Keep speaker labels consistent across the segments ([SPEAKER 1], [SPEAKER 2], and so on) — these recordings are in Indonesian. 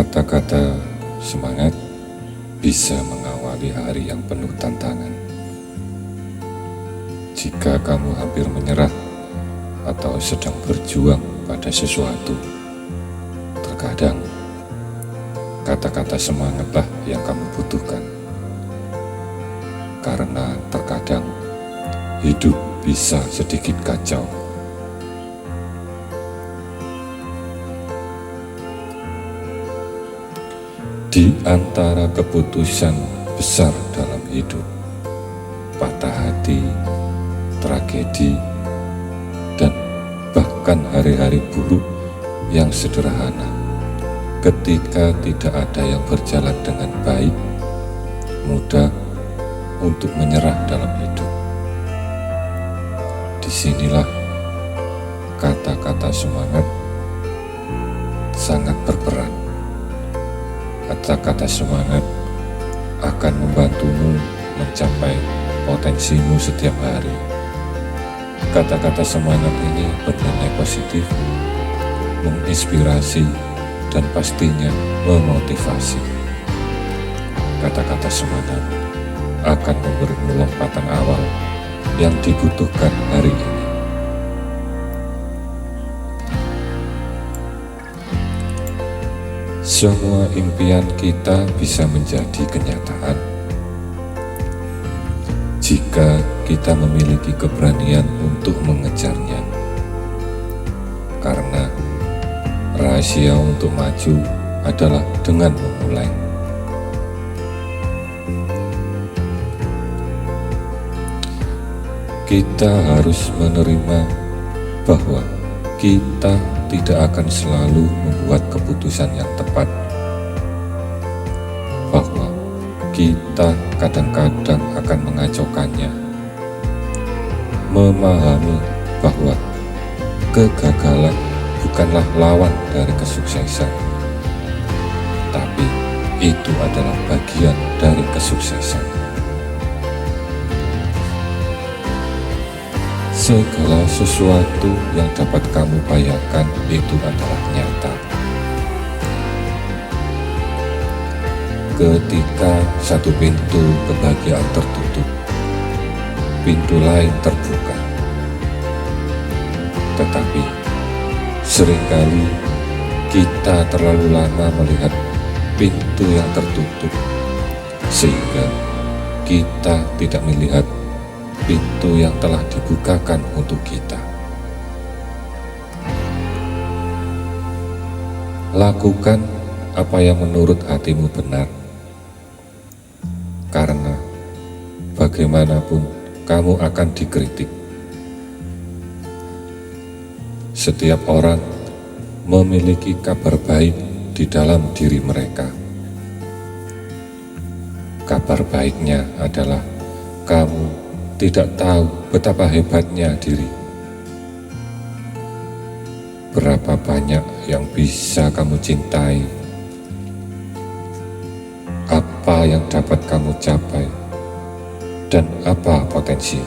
[SPEAKER 1] Kata-kata semangat bisa mengawali hari yang penuh tantangan. Jika kamu hampir menyerah atau sedang berjuang pada sesuatu, terkadang kata-kata semangatlah yang kamu butuhkan. Karena terkadang hidup bisa sedikit kacau. Di antara keputusan besar dalam hidup, patah hati, tragedi, dan bahkan hari-hari buruk yang sederhana, ketika tidak ada yang berjalan dengan baik, mudah untuk menyerah dalam hidup. Disinilah kata-kata semangat sangat berperan. Kata-kata semangat akan membantumu mencapai potensimu setiap hari. Kata-kata semangat ini bernilai positif, menginspirasi, dan pastinya memotivasi. Kata-kata semangat akan memberimu lompatan awal yang dibutuhkan hari ini. Semua impian kita bisa menjadi kenyataan jika kita memiliki keberanian untuk mengejarnya. Karena rahasia untuk maju adalah dengan memulai. Kita harus menerima bahwa kita tidak akan selalu membuat keputusan yang tepat, bahwa kita kadang-kadang akan mengacaukannya, memahami bahwa kegagalan bukanlah lawan dari kesuksesan, tapi itu adalah bagian dari kesuksesan. Segala sesuatu yang dapat kamu bayangkan itu adalah nyata. Ketika satu pintu kebahagiaan tertutup, pintu lain terbuka. Tetapi seringkali kita terlalu lama melihat pintu yang tertutup, sehingga kita tidak melihat pintu yang telah dibukakan untuk kita. Lakukan apa yang menurut hatimu benar, karena bagaimanapun kamu akan dikritik. Setiap orang memiliki kabar baik di dalam diri mereka. Kabar baiknya adalah kamu tidak tahu betapa hebatnya diri. Berapa banyak yang bisa kamu cintai, apa yang dapat kamu capai, dan apa potensi.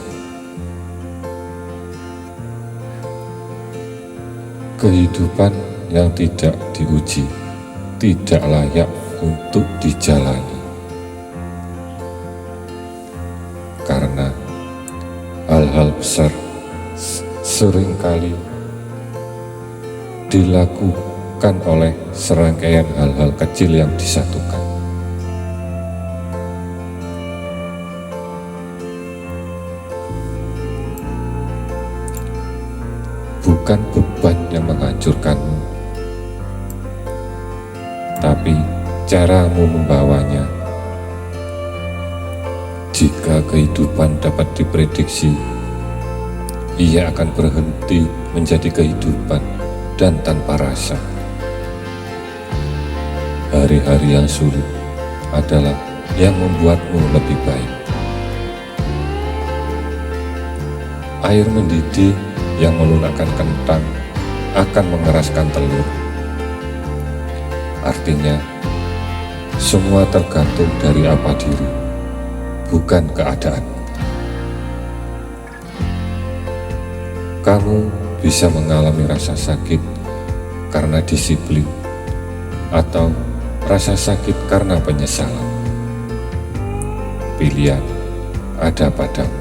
[SPEAKER 1] Kehidupan yang tidak diuji tidak layak untuk dijalani, karena hal-hal besar seringkali dilakukan oleh serangkaian hal-hal kecil yang disatukan. Bukan beban yang menghancurkanmu, tapi caramu membawanya. Jika kehidupan dapat diprediksi, ia akan berhenti menjadi kehidupan dan tanpa rasa. Hari-hari yang sulit adalah yang membuatmu lebih baik. Air mendidih yang melunakkan kentang akan mengeraskan telur. Artinya, semua tergantung dari apa diri, bukan keadaan. Kamu bisa mengalami rasa sakit karena disiplin, atau rasa sakit karena penyesalan. Pilihan ada padamu.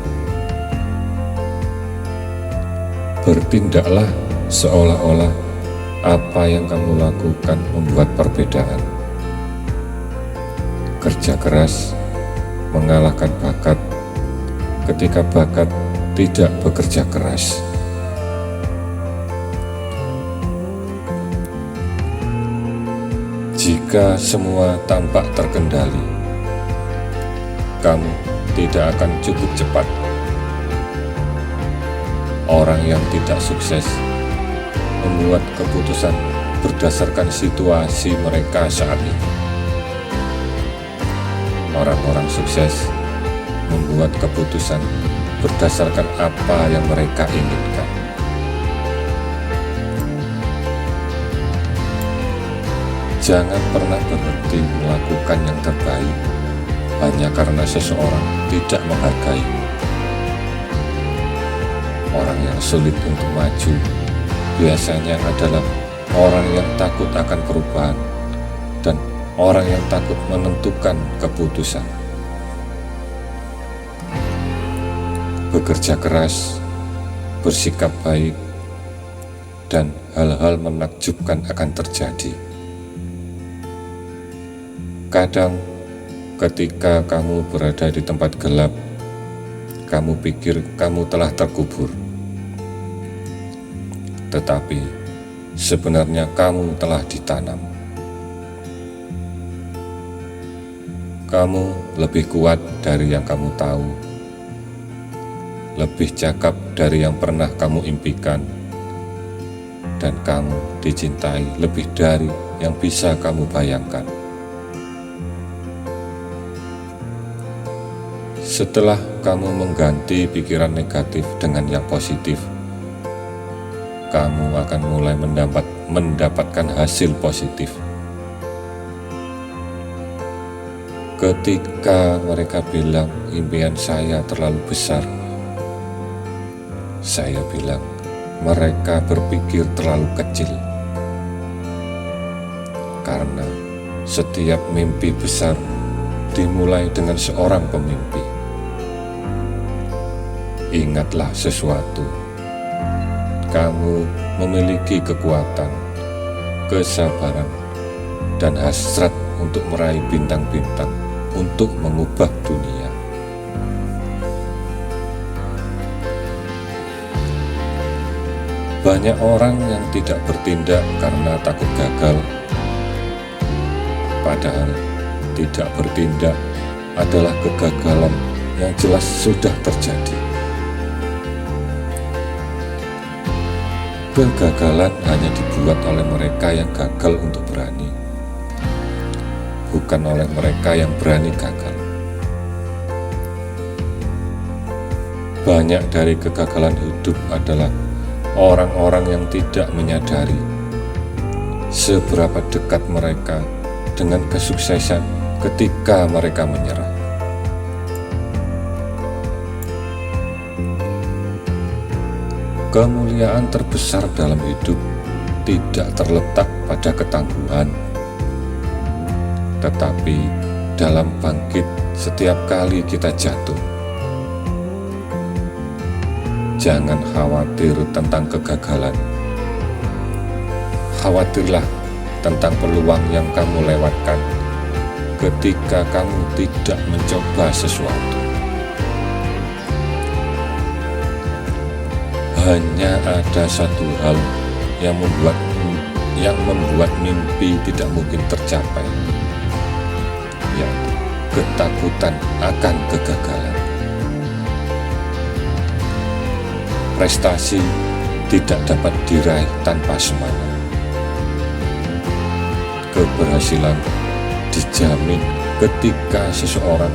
[SPEAKER 1] Bertindaklah seolah-olah apa yang kamu lakukan membuat perbedaan. Kerja keras mengalahkan bakat ketika bakat tidak bekerja keras. Jika semua tampak terkendali, kamu tidak akan cukup cepat. Orang yang tidak sukses membuat keputusan berdasarkan situasi mereka saat ini. Orang-orang sukses membuat keputusan berdasarkan apa yang mereka inginkan. Jangan pernah berhenti melakukan yang terbaik hanya karena seseorang tidak menghargaimu. Orang yang sulit untuk maju biasanya adalah orang yang takut akan perubahan dan orang yang takut menentukan keputusan. Bekerja keras, bersikap baik, dan hal-hal menakjubkan akan terjadi. Kadang ketika kamu berada di tempat gelap, kamu pikir kamu telah terkubur. Tetapi sebenarnya kamu telah ditanam. Kamu lebih kuat dari yang kamu tahu, lebih cakap dari yang pernah kamu impikan, dan kamu dicintai lebih dari yang bisa kamu bayangkan. Setelah kamu mengganti pikiran negatif dengan yang positif, kamu akan mulai mendapatkan hasil positif. Ketika mereka bilang impian saya terlalu besar, saya bilang mereka berpikir terlalu kecil. Karena setiap mimpi besar dimulai dengan seorang pemimpi. Ingatlah sesuatu. Kamu memiliki kekuatan, kesabaran, dan hasrat untuk meraih bintang-bintang, untuk mengubah dunia. Banyak orang yang tidak bertindak karena takut gagal, padahal tidak bertindak adalah kegagalan yang jelas sudah terjadi. Kegagalan hanya dibuat oleh mereka yang gagal untuk berani, bukan oleh mereka yang berani gagal. Banyak dari kegagalan hidup adalah orang-orang yang tidak menyadari seberapa dekat mereka dengan kesuksesan ketika mereka menyerah. Kemuliaan terbesar dalam hidup tidak terletak pada ketangguhan, tetapi dalam bangkit setiap kali kita jatuh. Jangan khawatir tentang kegagalan. Khawatirlah tentang peluang yang kamu lewatkan ketika kamu tidak mencoba sesuatu. Hanya ada satu hal yang membuat mimpi tidak mungkin tercapai, yaitu ketakutan akan kegagalan. Prestasi tidak dapat diraih tanpa semangat. Keberhasilan dijamin ketika seseorang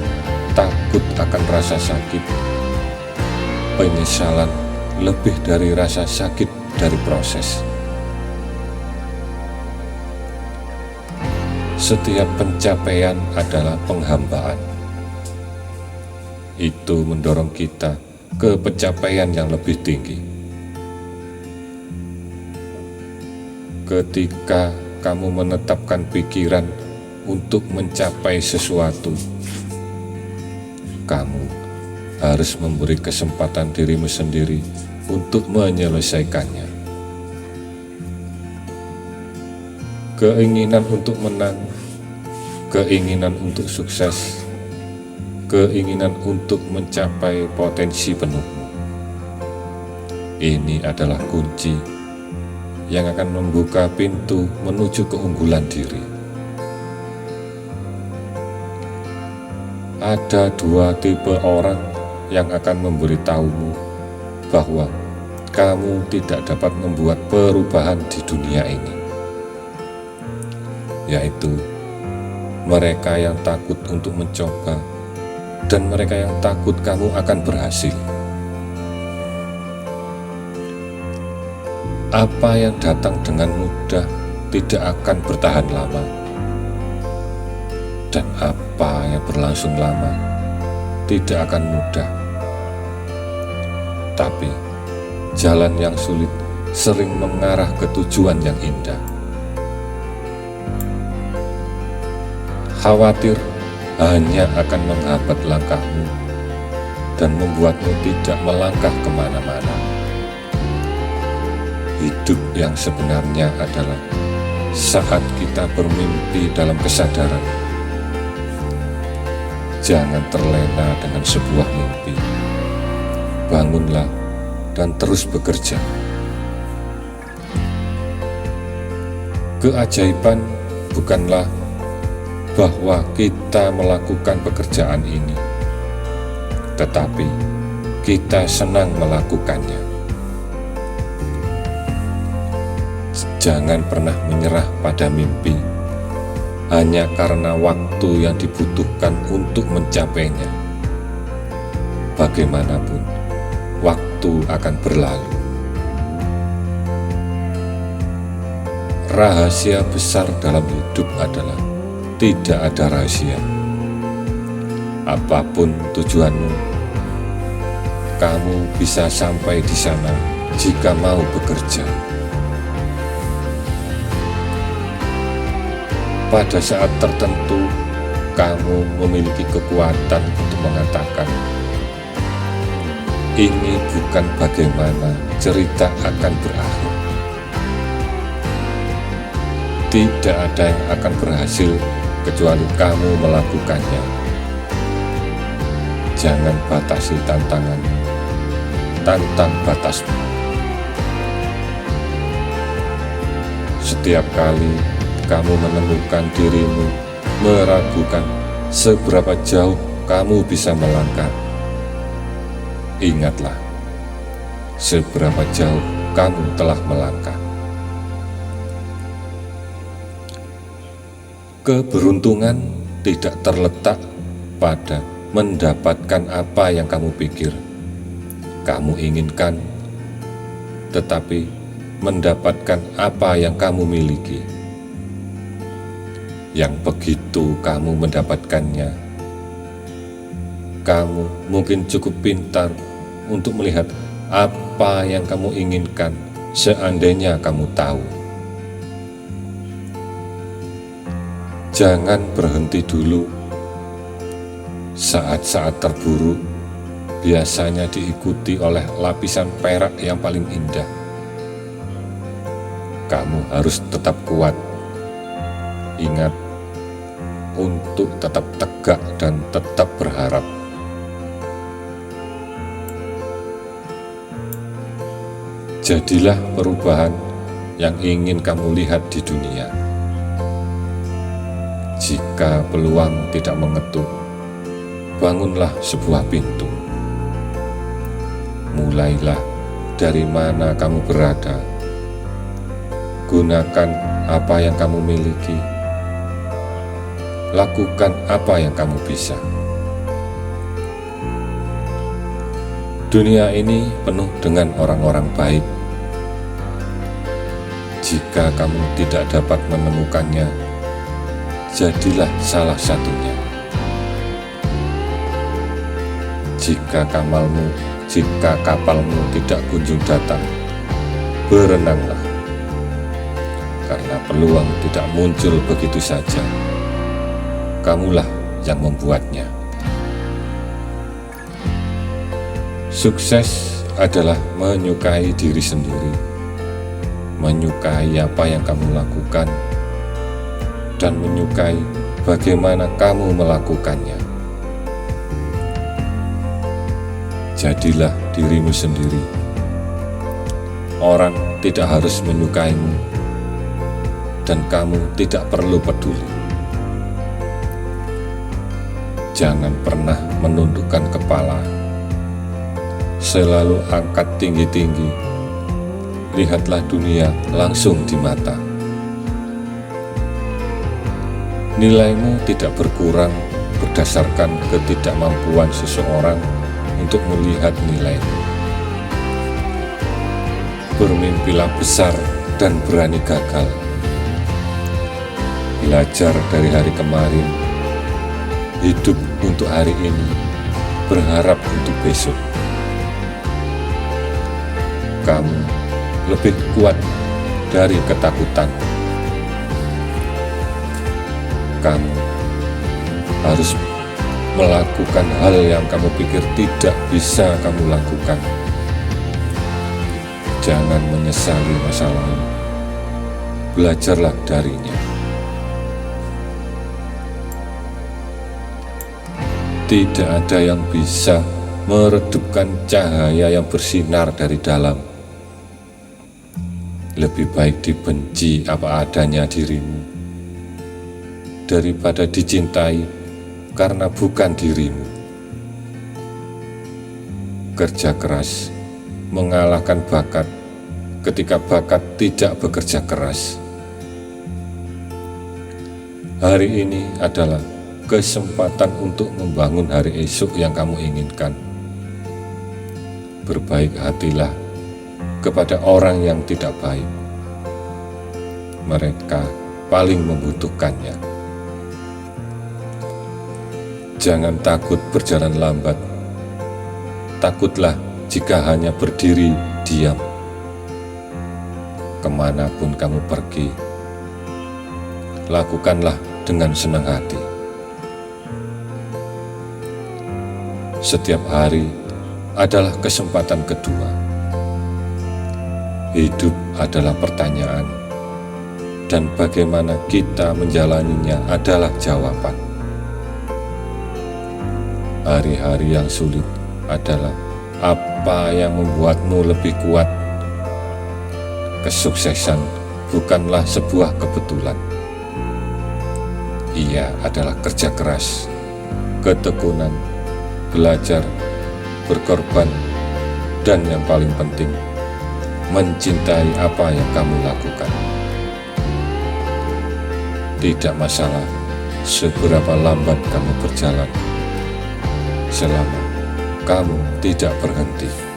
[SPEAKER 1] takut akan rasa sakit. Penyesalan lebih dari rasa sakit dari proses. Setiap pencapaian adalah penghambaan. Itu mendorong kita ke pencapaian yang lebih tinggi. Ketika kamu menetapkan pikiran untuk mencapai sesuatu, kamu harus memberi kesempatan dirimu sendiri untuk menyelesaikannya. Keinginan untuk menang, keinginan untuk sukses, keinginan untuk mencapai potensi penuhmu. Ini adalah kunci yang akan membuka pintu menuju keunggulan diri. Ada dua tipe orang yang akan memberitahumu bahwa kamu tidak dapat membuat perubahan di dunia ini, yaitu mereka yang takut untuk mencoba dan mereka yang takut kamu akan berhasil. Apa yang datang dengan mudah tidak akan bertahan lama, dan apa yang berlangsung lama tidak akan mudah. Tapi jalan yang sulit sering mengarah ke tujuan yang indah. Khawatir hanya akan menghambat langkahmu dan membuatmu tidak melangkah kemana-mana. Hidup yang sebenarnya adalah saat kita bermimpi dalam kesadaran. Jangan terlena dengan sebuah mimpi. Bangunlah dan terus bekerja. Keajaiban bukanlah bahwa kita melakukan pekerjaan ini, tetapi kita senang melakukannya. Jangan pernah menyerah pada mimpi hanya karena waktu yang dibutuhkan untuk mencapainya. Bagaimanapun, waktu akan berlalu. Rahasia besar dalam hidup adalah tidak ada rahasia. Apapun tujuanmu, kamu bisa sampai di sana jika mau bekerja. Pada saat tertentu, kamu memiliki kekuatan untuk mengatakan, ini bukan bagaimana cerita akan berakhir. Tidak ada yang akan berhasil kecuali kamu melakukannya. Jangan batasi tantangan, tantang batasmu. Setiap kali kamu menemukan dirimu meragukan seberapa jauh kamu bisa melangkah, ingatlah seberapa jauh kamu telah melangkah. Keberuntungan tidak terletak pada mendapatkan apa yang kamu pikir kamu inginkan, tetapi mendapatkan apa yang kamu miliki. Yang begitu kamu mendapatkannya, kamu mungkin cukup pintar untuk melihat apa yang kamu inginkan seandainya kamu tahu. Jangan berhenti dulu. Saat-saat terburuk biasanya diikuti oleh lapisan perak yang paling indah. Kamu harus tetap kuat. Ingat untuk tetap tegak dan tetap berharap. Jadilah perubahan yang ingin kamu lihat di dunia. Jika peluang tidak mengetuk, bangunlah sebuah pintu. Mulailah dari mana kamu berada. Gunakan apa yang kamu miliki. Lakukan apa yang kamu bisa. Dunia ini penuh dengan orang-orang baik. Jika kamu tidak dapat menemukannya, jadilah salah satunya. Jika kapalmu tidak kunjung datang, berenanglah. Karena peluang tidak muncul begitu saja. kamulah yang membuatnya. Sukses adalah menyukai diri sendiri, menyukai apa yang kamu lakukan, dan menyukai bagaimana kamu melakukannya. Jadilah dirimu sendiri. Orang tidak harus menyukaimu, dan kamu tidak perlu peduli. Jangan pernah menundukkan kepala. Selalu angkat tinggi-tinggi. Lihatlah dunia langsung di mata. Nilaimu tidak berkurang berdasarkan ketidakmampuan seseorang untuk melihat nilaimu. Bermimpilah besar dan berani gagal. Belajar dari hari kemarin, hidup untuk hari ini, berharap untuk besok. Kamu lebih kuat dari ketakutan. Kamu harus melakukan hal yang kamu pikir tidak bisa kamu lakukan. Jangan menyesali masa lalu. Belajarlah darinya. Tidak ada yang bisa meredupkan cahaya yang bersinar dari dalam. Lebih baik dibenci apa adanya dirimu daripada dicintai karena bukan dirimu. Kerja keras mengalahkan bakat ketika bakat tidak bekerja keras. Hari ini adalah kesempatan untuk membangun hari esok yang kamu inginkan. Berbaik hatilah kepada orang yang tidak baik. Mereka paling membutuhkannya. Jangan takut berjalan lambat. Takutlah jika hanya berdiri diam. Kemanapun kamu pergi, lakukanlah dengan senang hati. Setiap hari adalah kesempatan kedua. Hidup adalah pertanyaan, dan bagaimana kita menjalaninya adalah jawaban. Hari-hari yang sulit adalah apa yang membuatmu lebih kuat. Kesuksesan bukanlah sebuah kebetulan. Ia adalah kerja keras, ketekunan, belajar, berkorban, dan yang paling penting, mencintai apa yang kamu lakukan. Tidak masalah seberapa lambat kamu berjalan, selama kamu tidak berhenti.